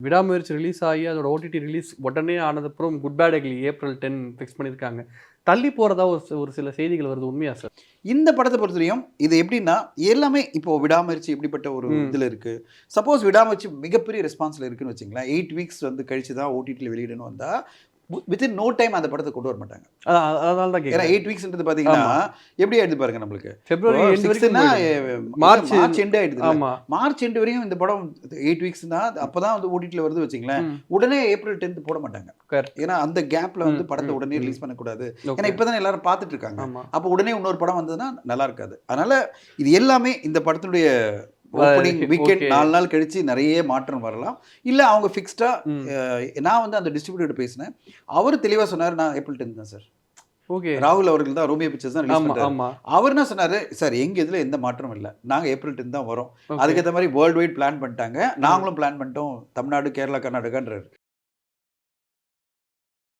விடாமுயற்சி ரிலீஸ் ஆகி அதோட ஓடிடி ரிலீஸ் உடனே ஆனதுக்கப்புறம் good bad ugly April 10 fix பண்ணியிருக்காங்க. தள்ளி போறதா ஒரு சில செய்திகள் வருது. உண்மையா சார்? இந்த படத்தை பொறுத்தவரையும் இது எப்படின்னா எல்லாமே இப்போ விடாமுயற்சி இப்படிப்பட்ட ஒரு இதில் இருக்கு. சப்போஸ் விடாமுயற்சி மிகப்பெரிய ரெஸ்பான்ஸ்ல இருக்குன்னு வச்சுங்களேன், 8 வீக்ஸ் வந்து கழிச்சு தான் ஓடிடியில் வெளியிடணும் வந்தா வித்தின் நோ டைம் அந்த படத்தை கொண்டு வர மாட்டாங்க. அதனால தான் ஏன்னா கேட்குறேன். 8 வீக்ஸ்ன்றது பார்த்தீங்கன்னா எப்படி ஆயிடுது பாருங்க நம்மளுக்கு. பிப்ரவரி end வரைக்கும் சிக்ஸ்னா மார்ச் மார்ச் எண்ட் ஆயிடுது. ஆமா. மார்ச் எண்ட் வரையும் இந்த படம் 8 வீக்ஸ் தான் அப்பதான் வந்து ஓடிடியில் வருது வச்சுங்களேன். உடனே ஏப்ரல் 10 போட மாட்டாங்க. Correct. ஏன்னா அந்த கேப்ல வந்து படத்தை உடனே ரிலீஸ் பண்ணக்கூடாது. ஏன்னா இப்பதான் எல்லாரும் பார்த்துட்டு இருக்காங்க. ஆமா. அப்போ உடனே இன்னொரு படம் வந்ததுன்னா நல்லா இருக்காது. அதனால இது எல்லாமே இந்த படத்தினுடைய ஓப்பனிங் வீக்கெண்ட் 4 நாள் கழிச்சு நிறைய மாற்றம் வரலாம். இல்லை அவங்க ஃபிக்ஸ்டா நான் வந்து அந்த டிஸ்ட்ரிபியூட்டர் பேசினேன். அவர் தெளிவாக சொன்னார், நான் ஏப்ரல் 10 தான் சார். ஓகே. ராகுல் அவர்கள் தான் ரோமியோ பிக்சர்ஸ் தான் ரிலீஸ் ஆமா பண்றாரு. ஆமா. அவர் என்ன சொன்னாரு, சார் எங்க இதுல எந்த மாற்றமும் இல்லை, நாங்க ஏப்ரல் 10 தான் வரோம். Okay. அதுக்கேற்ற மாதிரி வேர்ல்டு வைட் பிளான் பண்ணிட்டாங்க, நாங்களும் பிளான் பண்ணிட்டோம், தமிழ்நாடு கேரளா கர்நாடகான்றாரு.